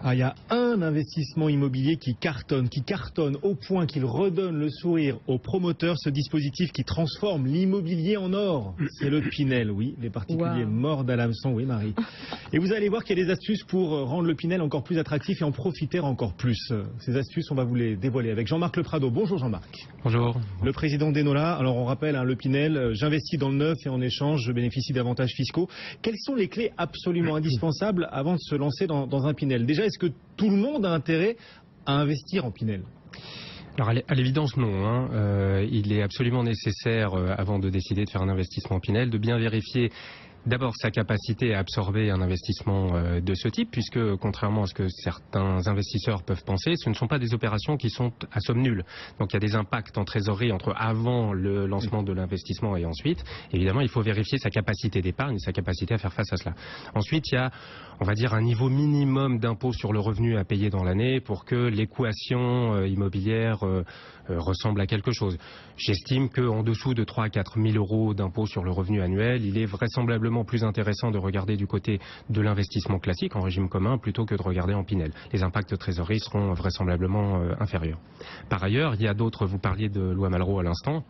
Ah, il y a un investissement immobilier qui cartonne au point qu'il redonne le sourire aux promoteurs, ce dispositif qui transforme l'immobilier en or. C'est le Pinel, oui, les particuliers mordent à l'hameçon, oui Marie. Et vous allez voir qu'il y a des astuces pour rendre le Pinel encore plus attractif et en profiter encore plus. Ces astuces, on va vous les dévoiler avec Jean-Marc Le Prado. Bonjour Jean-Marc. Bonjour. Le président d'Enola. Alors on rappelle, le Pinel, j'investis dans le neuf et en échange, je bénéficie d'avantages fiscaux. Quelles sont les clés absolument indispensables avant de se lancer dans un Pinel? Déjà, est-ce que tout le monde a intérêt à investir en Pinel? Alors à l'évidence non, il est absolument nécessaire avant de décider de faire un investissement en Pinel de bien vérifier d'abord sa capacité à absorber un investissement de ce type, puisque contrairement à ce que certains investisseurs peuvent penser, ce ne sont pas des opérations qui sont à somme nulle. Donc il y a des impacts en trésorerie entre avant le lancement de l'investissement et ensuite. Évidemment, il faut vérifier sa capacité d'épargne et sa capacité à faire face à cela. Ensuite, il y a, on va dire, un niveau minimum d'impôt sur le revenu à payer dans l'année pour que l'équation immobilière ressemble à quelque chose. J'estime qu'en dessous de 3 à 4 000 euros d'impôt sur le revenu annuel, il est vraisemblablement plus intéressant de regarder du côté de l'investissement classique en régime commun plutôt que de regarder en Pinel. Les impacts de trésorerie seront vraisemblablement inférieurs. Par ailleurs, il y a d'autres, vous parliez de loi Malraux à l'instant.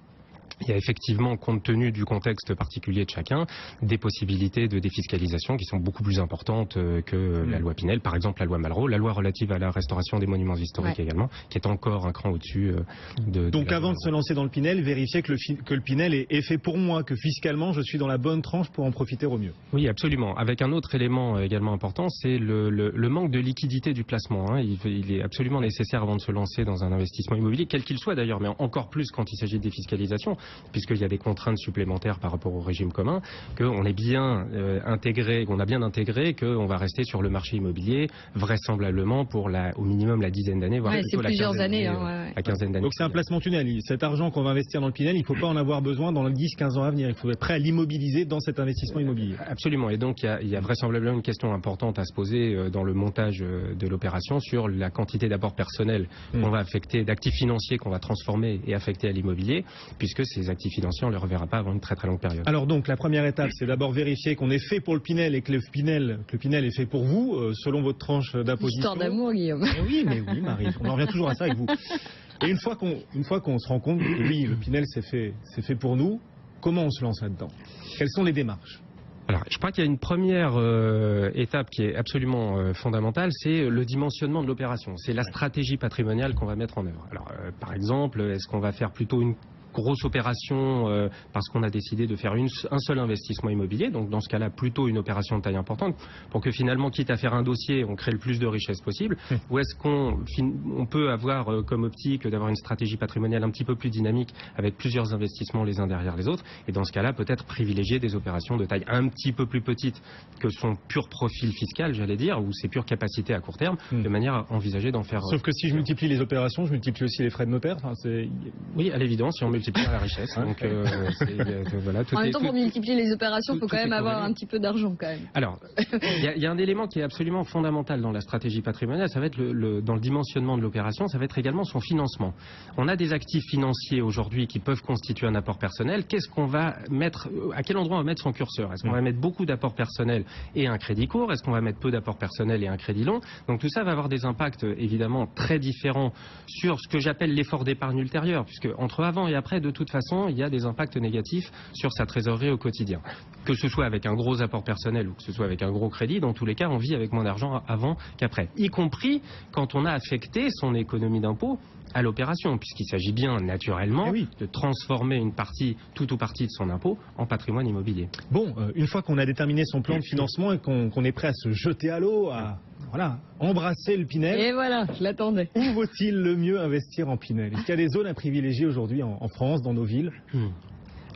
Il y a effectivement, compte tenu du contexte particulier de chacun, des possibilités de défiscalisation qui sont beaucoup plus importantes que la loi Pinel. Par exemple, la loi Malraux, la loi relative à la restauration des monuments historiques également, qui est encore un cran au-dessus de... Donc avant de se lancer dans le Pinel, vérifier que le Pinel est fait pour moi, que fiscalement je suis dans la bonne tranche pour en profiter au mieux. Oui, absolument. Avec un autre élément également important, c'est le manque de liquidité du placement. Il est absolument nécessaire avant de se lancer dans un investissement immobilier, quel qu'il soit d'ailleurs, mais encore plus quand il s'agit de défiscalisation, puisqu'il y a des contraintes supplémentaires par rapport au régime commun, qu'on est bien intégré, qu'on a bien intégré, qu'on va rester sur le marché immobilier vraisemblablement pour au minimum la dizaine d'années, voire plutôt la quinzaine d'années. Donc c'est un placement tunnel. Cet argent qu'on va investir dans le Pinel, il ne faut pas en avoir besoin dans les 10-15 ans à venir. Il faut être prêt à l'immobiliser dans cet investissement immobilier. Absolument. Et donc il y a vraisemblablement une question importante à se poser dans le montage de l'opération sur la quantité d'apport personnel qu'on va affecter, d'actifs financiers qu'on va transformer et affecter à l'immobilier, puisque ces actifs financiers, on ne les reverra pas avant une très très longue période. Alors donc, la première étape, c'est d'abord vérifier qu'on est fait pour le Pinel et que le Pinel est fait pour vous, selon votre tranche d'imposition. Histoire d'amour, Guillaume. Oui, Marie, on en revient toujours à ça avec vous. Et une fois qu'on se rend compte que oui, le Pinel c'est fait pour nous, comment on se lance là-dedans? Quelles sont les démarches? Alors, je crois qu'il y a une première étape qui est absolument fondamentale, c'est le dimensionnement de l'opération. C'est la stratégie patrimoniale qu'on va mettre en œuvre. Alors, par exemple, est-ce qu'on va faire plutôt une grosse opération parce qu'on a décidé de faire un seul investissement immobilier, donc dans ce cas-là plutôt une opération de taille importante pour que finalement, quitte à faire un dossier, on crée le plus de richesse possible, ou est-ce qu'on peut avoir comme optique d'avoir une stratégie patrimoniale un petit peu plus dynamique avec plusieurs investissements les uns derrière les autres, et dans ce cas-là peut-être privilégier des opérations de taille un petit peu plus petite que son pur profil fiscal, j'allais dire, ou ses pures capacités à court terme, de manière à envisager d'en faire... Sauf que si je multiplie les opérations, je multiplie aussi les frais de notaire. Oui, à l'évidence, si on multiplie la richesse. Donc, voilà, en même temps, pour multiplier les opérations, il faut quand même avoir un petit peu d'argent quand même. Alors, il y a un élément qui est absolument fondamental dans la stratégie patrimoniale, ça va être dans le dimensionnement de l'opération, ça va être également son financement. On a des actifs financiers aujourd'hui qui peuvent constituer un apport personnel. Qu'est-ce qu'on va mettre, à quel endroit on va mettre son curseur? Est-ce qu'on va mettre beaucoup d'apports personnels et un crédit court? Est-ce qu'on va mettre peu d'apports personnels et un crédit long? Donc tout ça va avoir des impacts évidemment très différents sur ce que j'appelle l'effort d'épargne ultérieur, puisque entre avant et après, de toute façon, il y a des impacts négatifs sur sa trésorerie au quotidien. Que ce soit avec un gros apport personnel ou que ce soit avec un gros crédit, dans tous les cas, on vit avec moins d'argent avant qu'après. Y compris quand on a affecté son économie d'impôt à l'opération, puisqu'il s'agit bien naturellement de transformer une partie, tout ou partie de son impôt en patrimoine immobilier. Bon, une fois qu'on a déterminé son plan de financement et qu'on est prêt à se jeter à l'eau, à embrasser le Pinel. Et voilà, je l'attendais. Où vaut-il le mieux investir en Pinel? Est-ce qu'il y a des zones à privilégier aujourd'hui en France, dans nos villes?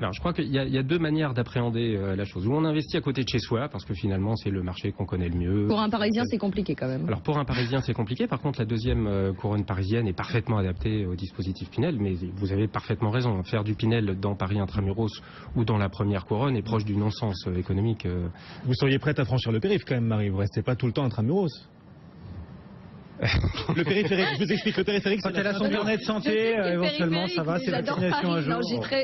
Alors, je crois qu'il y a deux manières d'appréhender la chose. Où on investit à côté de chez soi, parce que finalement, c'est le marché qu'on connaît le mieux. Pour un Parisien, c'est compliqué quand même. Alors, pour un Parisien, c'est compliqué. Par contre, la deuxième couronne parisienne est parfaitement adaptée au dispositif Pinel. Mais vous avez parfaitement raison. Faire du Pinel dans Paris intramuros ou dans la première couronne est proche du non-sens économique. Vous seriez prête à franchir le périph' quand même, Marie. Vous ne restez pas tout le temps intramuros. Le périphérique, je vous explique, le périphérique, quand elle a son carnet de santé, éventuellement, ça va, c'est la destination un jour.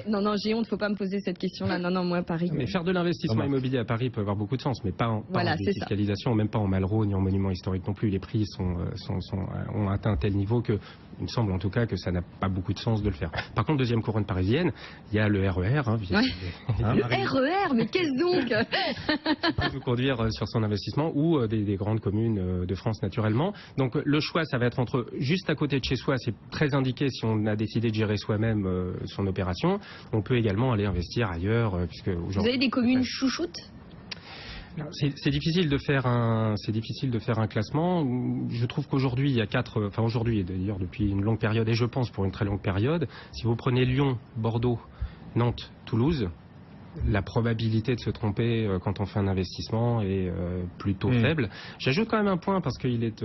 Non, j'ai honte, faut pas me poser cette question-là. Non, moi, Paris. Mais faire de l'investissement immobilier à Paris peut avoir beaucoup de sens, mais pas en défiscalisation, même pas en Malraux, ni en monument historique non plus. Les prix ont atteint un tel niveau que, il me semble en tout cas, que ça n'a pas beaucoup de sens de le faire. Par contre, deuxième couronne parisienne, il y a le RER. Le RER, mais qu'est-ce donc? Qui peut vous conduire sur son investissement ou des grandes communes de France naturellement. Donc le choix, ça va être entre juste à côté de chez soi, c'est très indiqué si on a décidé de gérer soi-même son opération. On peut également aller investir ailleurs, puisque aujourd'hui. Vous avez des communes chouchoutes? C'est difficile de faire un classement. Je trouve qu'aujourd'hui il y a aujourd'hui d'ailleurs depuis une longue période, et je pense pour une très longue période, si vous prenez Lyon, Bordeaux, Nantes, Toulouse, la probabilité de se tromper quand on fait un investissement est plutôt faible. J'ajoute quand même un point parce qu'il est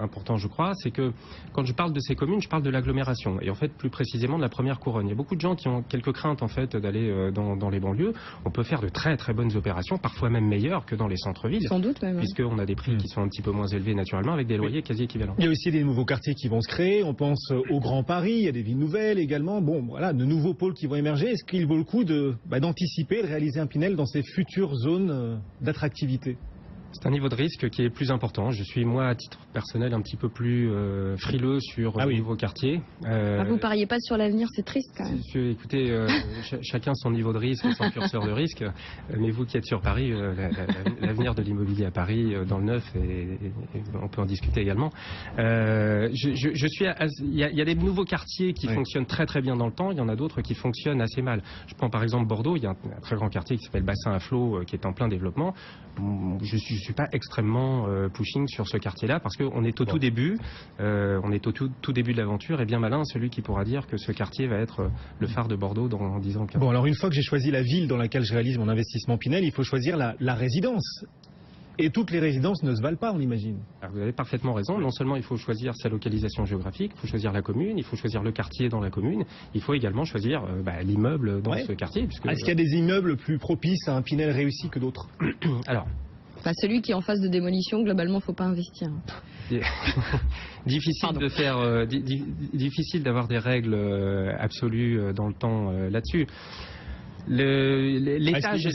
important, je crois, c'est que quand je parle de ces communes, je parle de l'agglomération et en fait plus précisément de la première couronne. Il y a beaucoup de gens qui ont quelques craintes en fait d'aller dans les banlieues. On peut faire de très très bonnes opérations, parfois même meilleures que dans les centres-villes. Sans doute même. Puisqu'on a des prix qui sont un petit peu moins élevés naturellement avec des loyers quasi équivalents. Il y a aussi des nouveaux quartiers qui vont se créer. On pense au Grand Paris, il y a des villes nouvelles également. Bon, voilà, de nouveaux pôles qui vont émerger. Est-ce qu'il vaut le coup d'anticiper, de réaliser un Pinel dans ces futures zones d'attractivité? C'est un niveau de risque qui est plus important. Je suis, moi, à titre personnel, un petit peu plus frileux sur les nouveaux quartiers. Vous pariez pas sur l'avenir, c'est triste quand même. Écoutez, chacun son niveau de risque, son curseur de risque. Mais vous qui êtes sur Paris, l'avenir de l'immobilier à Paris, dans le neuf, et on peut en discuter également. Il y a des nouveaux quartiers qui fonctionnent très très bien dans le temps. Il y en a d'autres qui fonctionnent assez mal. Je prends par exemple Bordeaux. Il y a un très grand quartier qui s'appelle Bassin à Flot, qui est en plein développement. Je suis pas extrêmement pushing sur ce quartier-là parce qu'on est au tout début, tout début de l'aventure et bien malin celui qui pourra dire que ce quartier va être le phare de Bordeaux dans 10 ans. Bon, alors une fois que j'ai choisi la ville dans laquelle je réalise mon investissement Pinel, il faut choisir la résidence. Et toutes les résidences ne se valent pas, on imagine. Alors, vous avez parfaitement raison. Non seulement il faut choisir sa localisation géographique, il faut choisir la commune, il faut choisir le quartier dans la commune, il faut également choisir l'immeuble dans ce quartier. Est-ce qu'il y a des immeubles plus propices à un Pinel réussi que d'autres? Alors, celui qui est en phase de démolition, globalement, faut pas investir. Difficile d'avoir des règles absolues dans le temps là-dessus. L'étage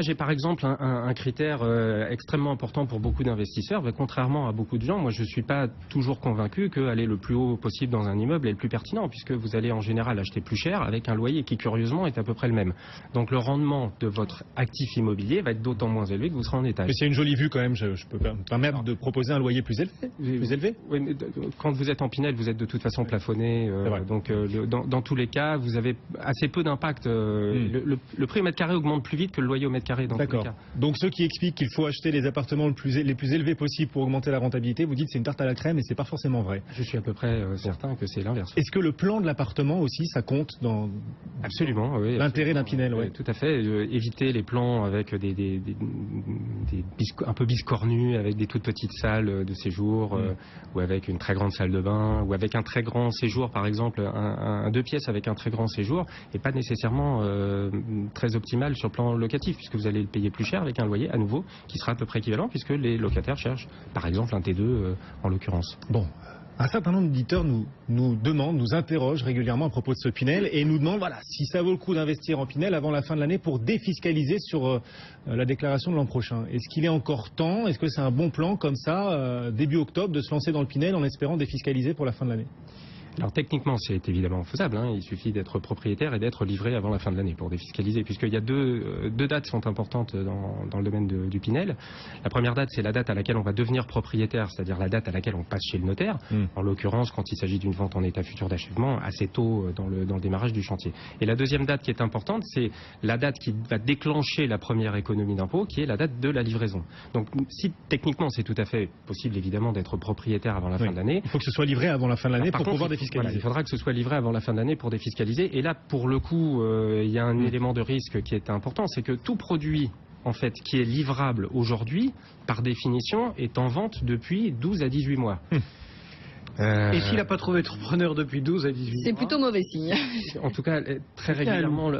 est par exemple un critère extrêmement important pour beaucoup d'investisseurs, mais contrairement à beaucoup de gens, moi je ne suis pas toujours convaincu qu'aller le plus haut possible dans un immeuble est le plus pertinent, puisque vous allez en général acheter plus cher avec un loyer qui curieusement est à peu près le même. Donc le rendement de votre actif immobilier va être d'autant moins élevé que vous serez en étage. Mais c'est une jolie vue quand même, je peux me permettre de proposer un loyer plus élevé. Oui, mais quand vous êtes en Pinel, vous êtes de toute façon plafonné, donc dans tous les cas, vous avez assez peu d'impact. Le prix au mètre carré augmente plus vite que le loyer au mètre carré dans tous les cas. Donc ceux qui expliquent qu'il faut acheter les appartements les plus élevés possibles pour augmenter la rentabilité, vous dites c'est une tarte à la crème et c'est pas forcément vrai. Je suis à peu près certain que c'est l'inverse. Est-ce que le plan de l'appartement aussi, ça compte dans l'intérêt d'un Pinel? Oui, tout à fait. Éviter les plans avec un peu biscornus, avec des toutes petites salles de séjour, ou avec une très grande salle de bain, ou avec un très grand séjour, par exemple, un 2 pièces avec un très grand séjour, et pas nécessairement très optimal sur le plan locatif, puisque vous allez le payer plus cher avec un loyer à nouveau qui sera à peu près équivalent, puisque les locataires cherchent par exemple un T2 en l'occurrence. Bon, un certain nombre d'éditeurs nous interrogent régulièrement à propos de ce Pinel et nous demandent si ça vaut le coup d'investir en Pinel avant la fin de l'année pour défiscaliser sur la déclaration de l'an prochain. Est-ce qu'il est encore temps? Est-ce que c'est un bon plan comme ça, début octobre, de se lancer dans le Pinel en espérant défiscaliser pour la fin de l'année? Alors techniquement c'est évidemment faisable, il suffit d'être propriétaire et d'être livré avant la fin de l'année pour défiscaliser, puisqu'il y a deux dates sont importantes dans le domaine du Pinel. La première date, c'est la date à laquelle on va devenir propriétaire, c'est-à-dire la date à laquelle on passe chez le notaire, en l'occurrence quand il s'agit d'une vente en état futur d'achèvement, assez tôt dans le démarrage du chantier. Et la deuxième date qui est importante, c'est la date qui va déclencher la première économie d'impôt, qui est la date de la livraison. Donc si techniquement c'est tout à fait possible évidemment d'être propriétaire avant la fin de l'année. Il faut que ce soit livré avant la fin de l'année pour pouvoir défiscaliser. Voilà, il faudra que ce soit livré avant la fin de l'année pour défiscaliser. Et là, pour le coup, il y a un élément de risque qui est important, c'est que tout produit en fait, qui est livrable aujourd'hui, par définition, est en vente depuis 12 à 18 mois. Et s'il n'a pas trouvé de preneur depuis 12 à 18 mois, c'est plutôt mauvais signe. En tout cas, très régulièrement,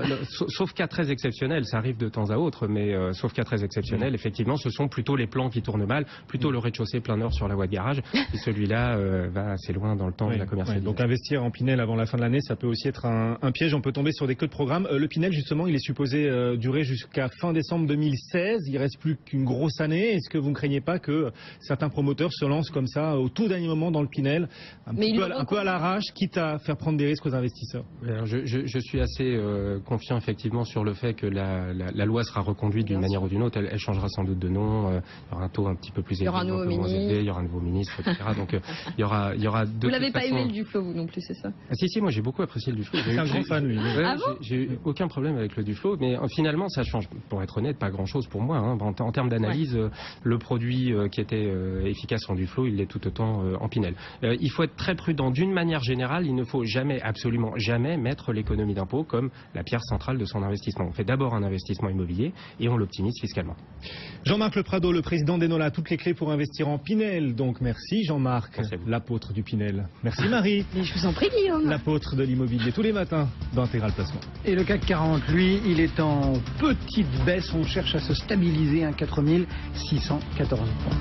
sauf cas très exceptionnels, ça arrive de temps à autre, mais sauf cas très exceptionnels, effectivement, ce sont plutôt les plans qui tournent mal, plutôt le rez-de-chaussée plein nord sur la voie de garage, et celui-là va assez loin dans le temps de la commercialisation. Donc investir en Pinel avant la fin de l'année, ça peut aussi être un piège, on peut tomber sur des queues de programme. Le Pinel, justement, il est supposé durer jusqu'à fin décembre 2016, il reste plus qu'une grosse année. Est-ce que vous ne craignez pas que certains promoteurs se lancent comme ça au tout dernier moment dans le Pinel, un peu à l'arrache, quitte à faire prendre des risques aux investisseurs? Alors, je suis assez confiant effectivement sur le fait que la loi sera reconduite d'une manière ou d'une autre. Elle changera sans doute de nom. Il y aura un taux un petit peu plus élevé, un peu moins élevé. Il y aura un nouveau ministre, etc. Donc il y aura de. Vous l'avez pas aimé le Duflo, vous non plus, c'est ça? Si, moi j'ai beaucoup apprécié le Duflo. C'est un grand fan, lui. J'ai eu aucun problème avec le Duflo, mais finalement ça change, pour être honnête, pas grand-chose pour moi. En termes d'analyse, le produit qui était efficace en Duflo, il l'est tout autant en Pinel. Il faut être très prudent. D'une manière générale, il ne faut jamais, absolument jamais, mettre l'économie d'impôt comme la pierre centrale de son investissement. On fait d'abord un investissement immobilier et on l'optimise fiscalement. Jean-Marc Le Prado, le président d'Enola, toutes les clés pour investir en Pinel. Donc merci Jean-Marc, l'apôtre du Pinel. Merci Marie. Je vous en prie Guillaume. L'apôtre de l'immobilier tous les matins dans Intégral Placement. Et le CAC 40, lui, il est en petite baisse. On cherche à se stabiliser à 4614 points.